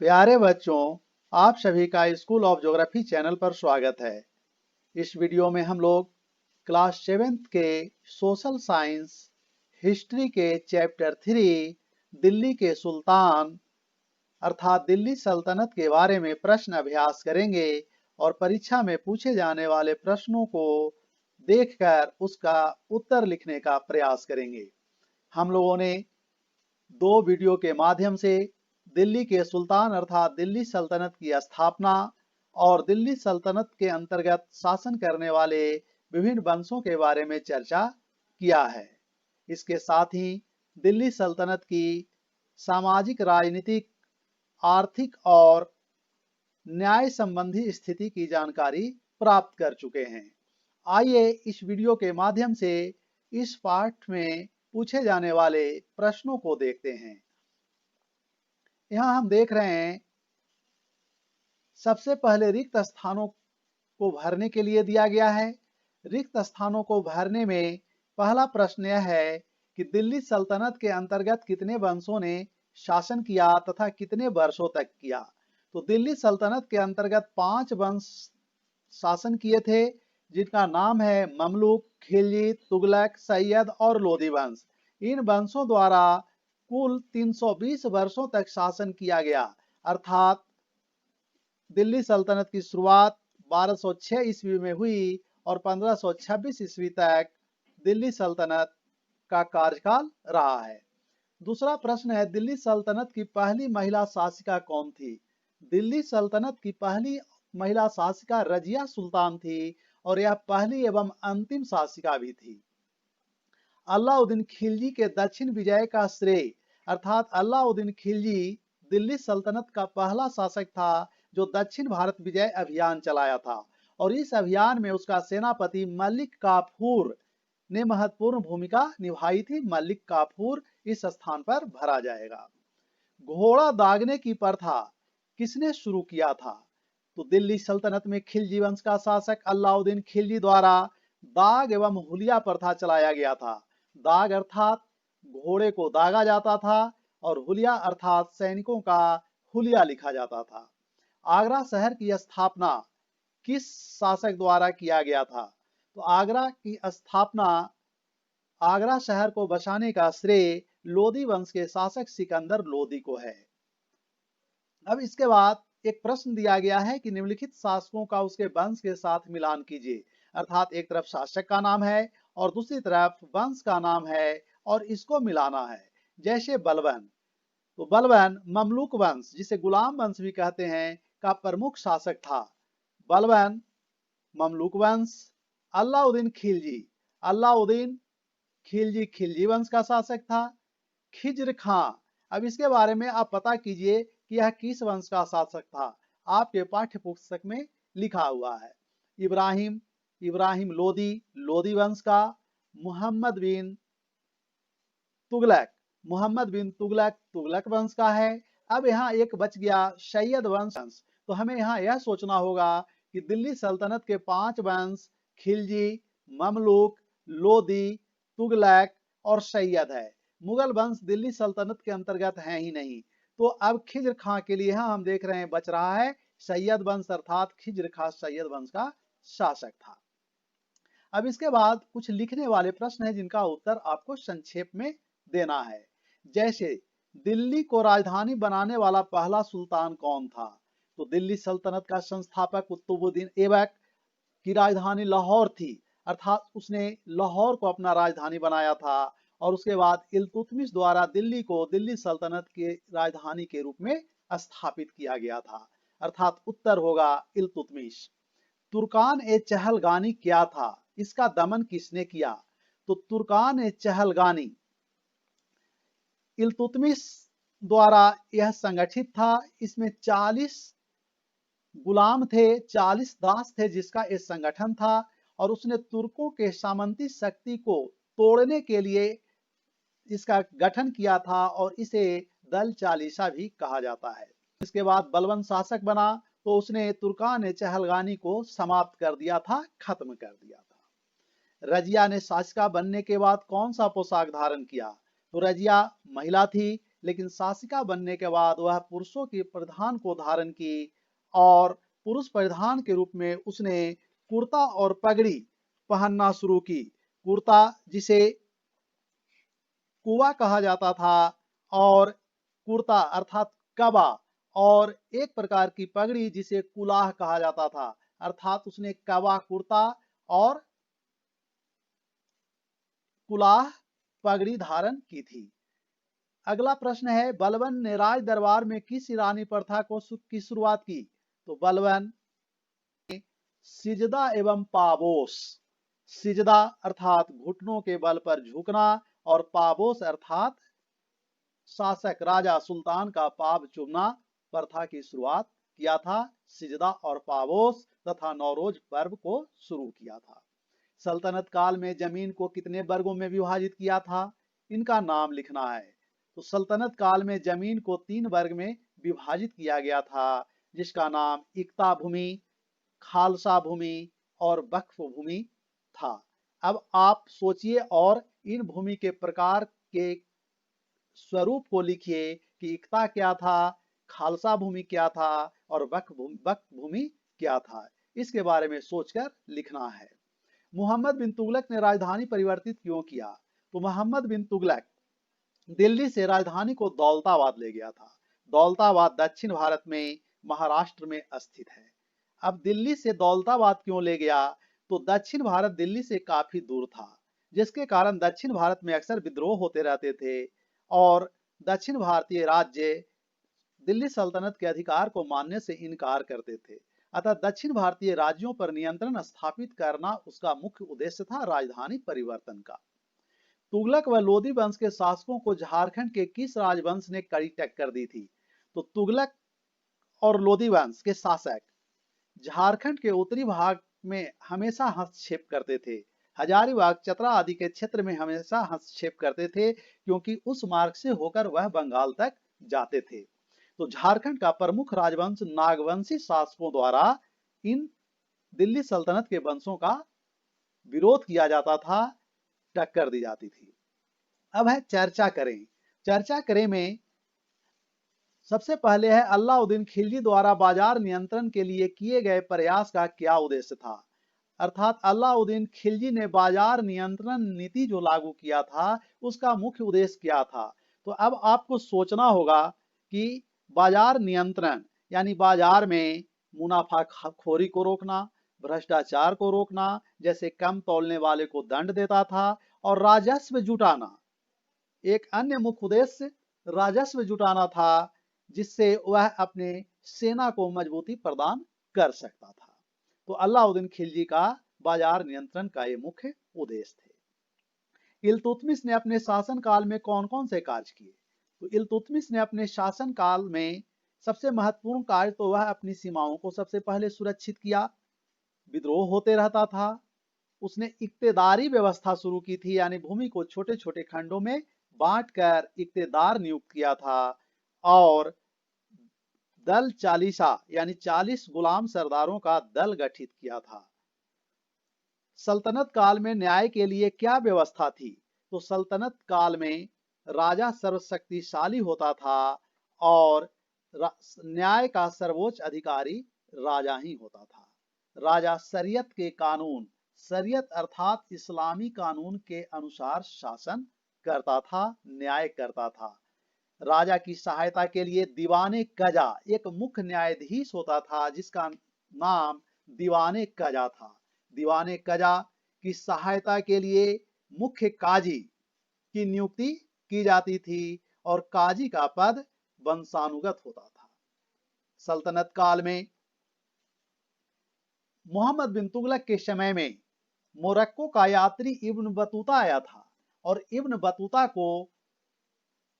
प्यारे बच्चों, आप सभी का स्कूल ऑफ ज्योग्राफी चैनल पर स्वागत है। इस वीडियो में हम लोग क्लास 7th के सोशल साइंस हिस्ट्री के चैप्टर 3 दिल्ली के सुल्तान अर्थात दिल्ली सल्तनत के बारे में प्रश्न अभ्यास करेंगे और परीक्षा में पूछे जाने वाले प्रश्नों को देखकर उसका उत्तर लिखने का प्रयास करेंगे। हम लोगों ने दो वीडियो के माध्यम से दिल्ली के सुल्तान अर्थात दिल्ली सल्तनत की स्थापना और दिल्ली सल्तनत के अंतर्गत शासन करने वाले विभिन्न वंशों के बारे में चर्चा किया है। इसके साथ ही दिल्ली सल्तनत की सामाजिक, राजनीतिक, आर्थिक और न्याय संबंधी स्थिति की जानकारी प्राप्त कर चुके हैं। आइए इस वीडियो के माध्यम से इस पाठ में पूछे जाने वाले प्रश्नों को देखते हैं। यहाँ हम देख रहे हैं, सबसे पहले रिक्त स्थानों को भरने के लिए दिया गया है। रिक्त स्थानों को भरने में पहला प्रश्न यह है कि दिल्ली सल्तनत के अंतर्गत कितने वंशों ने शासन किया तथा कितने वर्षों तक किया। तो दिल्ली सल्तनत के अंतर्गत 5 वंश शासन किए थे, जिनका नाम है ममलूक, खिलजी, तुगलक, सैयद और लोदी वंश। इन वंशों द्वारा कुल 320 वर्षों तक शासन किया गया, अर्थात दिल्ली सल्तनत की शुरुआत 1206 ईस्वी में हुई और 1526 ईस्वी तक दिल्ली सल्तनत का कार्यकाल रहा है। दूसरा प्रश्न है, दिल्ली सल्तनत की पहली महिला शासिका कौन थी। दिल्ली सल्तनत की पहली महिला शासिका रजिया सुल्तान थी और यह पहली एवं अंतिम शासिका भी थी। अलाउद्दीन खिलजी के दक्षिण विजय का श्रेय अर्थात अलाउद्दीन खिलजी दिल्ली सल्तनत का पहला शासक था जो दक्षिण भारत विजय अभियान चलाया था और इस अभियान में उसका सेनापति मलिक काफूर ने महत्वपूर्ण भूमिका निभाई थी। मलिक काफूर इस स्थान पर भरा जाएगा। घोड़ा दागने की प्रथा किसने शुरू किया था। तो दिल्ली सल्तनत में खिलजी वंश का शासक अलाउद्दीन खिलजी द्वारा दाग एवं हुलिया प्रथा चलाया गया था। दाग अर्थात घोड़े को दागा जाता था और हुलिया अर्थात सैनिकों का हुलिया लिखा जाता था। आगरा शहर की स्थापना किस शासक द्वारा किया गया था। तो आगरा की स्थापना, आगरा शहर को बसाने का श्रेय लोदी वंश के शासक सिकंदर लोदी को है। अब इसके बाद एक प्रश्न दिया गया है कि निम्नलिखित शासकों का उसके वंश के साथ मिलान कीजिए, अर्थात एक तरफ शासक का नाम है और दूसरी तरफ वंश का नाम है और इसको मिलाना है। जैसे बलबन, तो बलबन ममलूक वंश जिसे गुलाम वंश भी कहते हैं का प्रमुख शासक था। बलबन ममलूक वंश। अलाउद्दीन खिलजी, अलाउद्दीन खिलजी खिलजी वंश का शासक था। खिज्र खां, अब इसके बारे में आप पता कीजिए कि यह किस वंश का शासक था। आपके पाठ्य पुस्तक में लिखा हुआ है। इब्राहिम, इब्राहिम लोदी, लोदी वंश का। मोहम्मद बिन तुगलक, मोहम्मद बिन तुगलक, तुगलक वंश का है। अब यहाँ एक बच गया सैयद वंश। तो हमें यहाँ यह सोचना होगा कि दिल्ली सल्तनत के 5 वंश खिलजी, ममलूक, लोदी, तुगलक और सैयद है। मुगल वंश दिल्ली सल्तनत के अंतर्गत है ही नहीं। तो अब खिज्र खां के लिए हम देख रहे हैं बच रहा है सैयद वंश, अर्थात खिज्र खां सैयद वंश का शासक था। अब इसके बाद कुछ लिखने वाले प्रश्न हैं जिनका उत्तर आपको संक्षेप में देना है। जैसे दिल्ली को राजधानी बनाने वाला पहला सुल्तान कौन था। तो दिल्ली सल्तनत का संस्थापक कुतुबुद्दीन ऐबक की राजधानी लाहौर थी, अर्थात उसने लाहौर को अपना राजधानी बनाया था और उसके बाद इल्तुतमिश द्वारा दिल्ली को दिल्ली सल्तनत की राजधानी के रूप में स्थापित किया गया था, अर्थात उत्तर होगा इल्तुतमिश। तुर्कान ए चहलगानी क्या था, इसका दमन किसने किया। तो तुर्कान ए चहलगानी इल्तुतमिश द्वारा यह संगठित था। इसमें 40 गुलाम थे, 40 दास थे जिसका यह संगठन था और उसने तुर्कों के सामंती शक्ति को तोड़ने के लिए इसका गठन किया था और इसे दल चालीसा भी कहा जाता है। इसके बाद बलबन शासक बना तो उसने तुर्कान चहलगानी को समाप्त कर दिया था, खत्म कर दिया था। रजिया ने शासिका बनने के बाद कौन सा पोशाक धारण किया। तो रजिया महिला थी लेकिन शासिका बनने के बाद वह पुरुषों के परिधान को धारण की और पुरुष परिधान के रूप में उसने कुर्ता और पगड़ी पहनना शुरू की। कुर्ता जिसे कुवा कहा जाता था और कुर्ता अर्थात कबा, और एक प्रकार की पगड़ी जिसे कुलाह कहा जाता था, अर्थात उसने कबा कुर्ता और कुलाह पगड़ी धारण की थी। अगला प्रश्न है, बलबन ने राज दरबार में किस ईरानी प्रथा की शुरुआत की? तो बलबन सिजदा एवं पाबोस, सिजदा अर्थात घुटनों के बल पर झुकना और पाबोस अर्थात शासक राजा सुल्तान का पाव चूमना प्रथा की शुरुआत किया था। सिजदा और पाबोस तथा नौरोज पर्व को शुरू किया था। सल्तनत काल में जमीन को कितने वर्गों में विभाजित किया था? इनका नाम लिखना है। तो सल्तनत काल में जमीन को 3 वर्ग में विभाजित किया गया था, जिसका नाम इक्ता भूमि, खालसा भूमि और वक्फ भूमि था। अब आप सोचिए और इन भूमि के प्रकार के स्वरूप को लिखिए कि इक्ता क्या था, खालसा भूमि क्या था और वक्फ भूमि क्या था। इसके बारे में सोचकर लिखना है। मोहम्मद बिन तुगलक ने राजधानी परिवर्तित क्यों किया? तो मोहम्मद बिन तुगलक दिल्ली से राजधानी को दौलताबाद ले गया था। दौलताबाद दक्षिण भारत में महाराष्ट्र में स्थित है। अब दिल्ली से दौलताबाद क्यों ले गया? तो दक्षिण भारत दिल्ली से काफी दूर था, जिसके कारण दक्षिण भारत में अक्सर विद्रोह होते रहते थे और दक्षिण भारतीय राज्य दिल्ली सल्तनत के अधिकार को मानने से इनकार करते थे। अतः दक्षिण भारतीय राज्यों पर नियंत्रण स्थापित करना उसका मुख्य उद्देश्य था राजधानी परिवर्तन का। तुगलक व लोदी वंश के शासकों को झारखंड के किस राजवंश ने कड़ी टक्कर दी थी? तो तुगलक और लोदी वंश के शासक झारखंड के उत्तरी भाग में हमेशा हस्तक्षेप करते थे। हजारीबाग, चतरा आदि के क्षेत्र में हमेशा हस्तक्षेप करते थे, क्योंकि उस मार्ग से होकर वह बंगाल तक जाते थे। तो झारखंड का प्रमुख राजवंश नागवंशी शासकों द्वारा इन दिल्ली सल्तनत के वंशों का विरोध किया जाता था, टक्कर दी जाती थी। अब है चर्चा करें। चर्चा करें में सबसे पहले है, अलाउद्दीन खिलजी द्वारा बाजार नियंत्रण के लिए किए गए प्रयास का क्या उद्देश्य था? अर्थात अलाउद्दीन खिलजी ने बाजार नियंत्रण नीति जो लागू किया था, उसका मुख्य उद्देश्य क्या था? तो अब आपको सोचना होगा कि बाजार नियंत्रण यानी बाजार में मुनाफाखोरी को रोकना, भ्रष्टाचार को रोकना, जैसे कम तौलने वाले को दंड देता था, और राजस्व जुटाना। एक अन्य मुख्य उद्देश्य राजस्व जुटाना था, जिससे वह अपने सेना को मजबूती प्रदान कर सकता था। तो अलाउद्दीन खिलजी का बाजार नियंत्रण का ये मुख्य उद्देश्य थे। इल्तुतमिश ने अपने शासनकाल में कौन कौन से कार्य किए? तो इल्तुतमिश ने अपने शासनकाल में सबसे महत्वपूर्ण कार्य तो वह अपनी सीमाओं को सबसे पहले सुरक्षित किया। विद्रोह होते रहता था। उसने इक्तेदारी व्यवस्था शुरू की थी, यानी भूमि को छोटे छोटे खंडों में बांटकर इक्तेदार नियुक्त किया था, और दल चालीसा यानी 40 गुलाम सरदारों का दल गठित किया था। सल्तनत काल में न्याय के लिए क्या व्यवस्था थी? तो सल्तनत काल में राजा सर्वशक्तिशाली होता था और न्याय का सर्वोच्च अधिकारी राजा ही होता था। राजा शरीयत के कानून, शरीयत अर्थात इस्लामी कानून के अनुसार शासन करता था, न्याय करता था। राजा की सहायता के लिए दीवाने कजा एक मुख्य न्यायाधीश होता था, जिसका नाम दीवाने कजा था। दीवाने कजा की सहायता के लिए मुख्य काजी की नियुक्ति की जाती थी और काजी का पद वंशानुगत होता था। सल्तनत काल में मोहम्मद बिन तुगलक के समय में मोरक्को का यात्री इब्न बतूता आया था, और इब्न बतूता को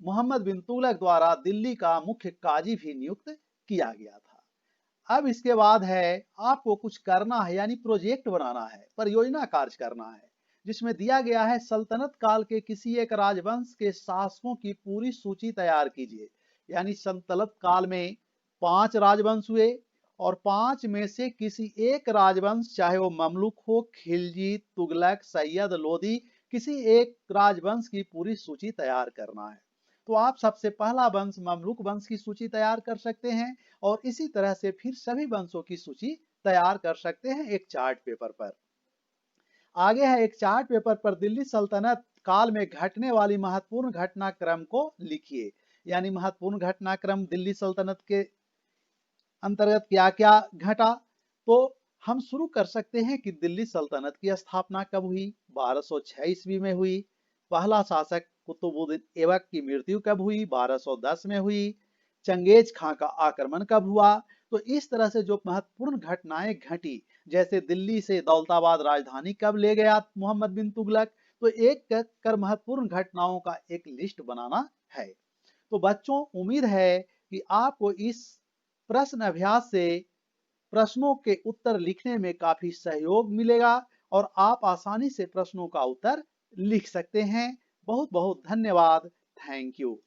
मोहम्मद बिन तुगलक द्वारा दिल्ली का मुख्य काजी भी नियुक्त किया गया था। अब इसके बाद है, आपको कुछ करना है, यानी प्रोजेक्ट बनाना है, परियोजना कार्य करना है, जिसमें दिया गया है सल्तनत काल के किसी एक राजवंश के शासकों की पूरी सूची तैयार कीजिए। यानी सल्तनत काल में 5 राजवंश हुए और 5 में से किसी एक राजवंश, चाहे वो ममलुक हो, खिलजी, तुगलक, सैयद, लोदी, किसी एक राजवंश की पूरी सूची तैयार करना है। तो आप सबसे पहला वंश ममलूक वंश की सूची तैयार कर सकते हैं और इसी तरह से फिर सभी वंशों की सूची तैयार कर सकते हैं एक चार्ट पेपर पर। आगे है एक चार्ट पेपर पर दिल्ली सल्तनत काल में घटने वाली महत्वपूर्ण घटनाक्रम को लिखिए। यानी महत्वपूर्ण घटनाक्रम दिल्ली सल्तनत के अंतर्गत क्या क्या घटा। तो हम शुरू कर सकते हैं कि दिल्ली सल्तनत की स्थापना कब हुई। 1206 ईस्वी में हुई। पहला शासक कुतुबुद्दीन ऐबक की मृत्यु कब हुई। 1210 में हुई। चंगेज खां का आक्रमण कब हुआ। तो इस तरह से जो महत्वपूर्ण घटनाएं घटी, जैसे दिल्ली से दौलताबाद राजधानी कब ले गया मोहम्मद बिन तुगलक, तो एक कर महत्वपूर्ण घटनाओं का एक लिस्ट बनाना है। तो बच्चों, उम्मीद है कि आपको इस प्रश्न अभ्यास से प्रश्नों के उत्तर लिखने में काफी सहयोग मिलेगा और आप आसानी से प्रश्नों का उत्तर लिख सकते हैं। बहुत बहुत धन्यवाद। Thank you.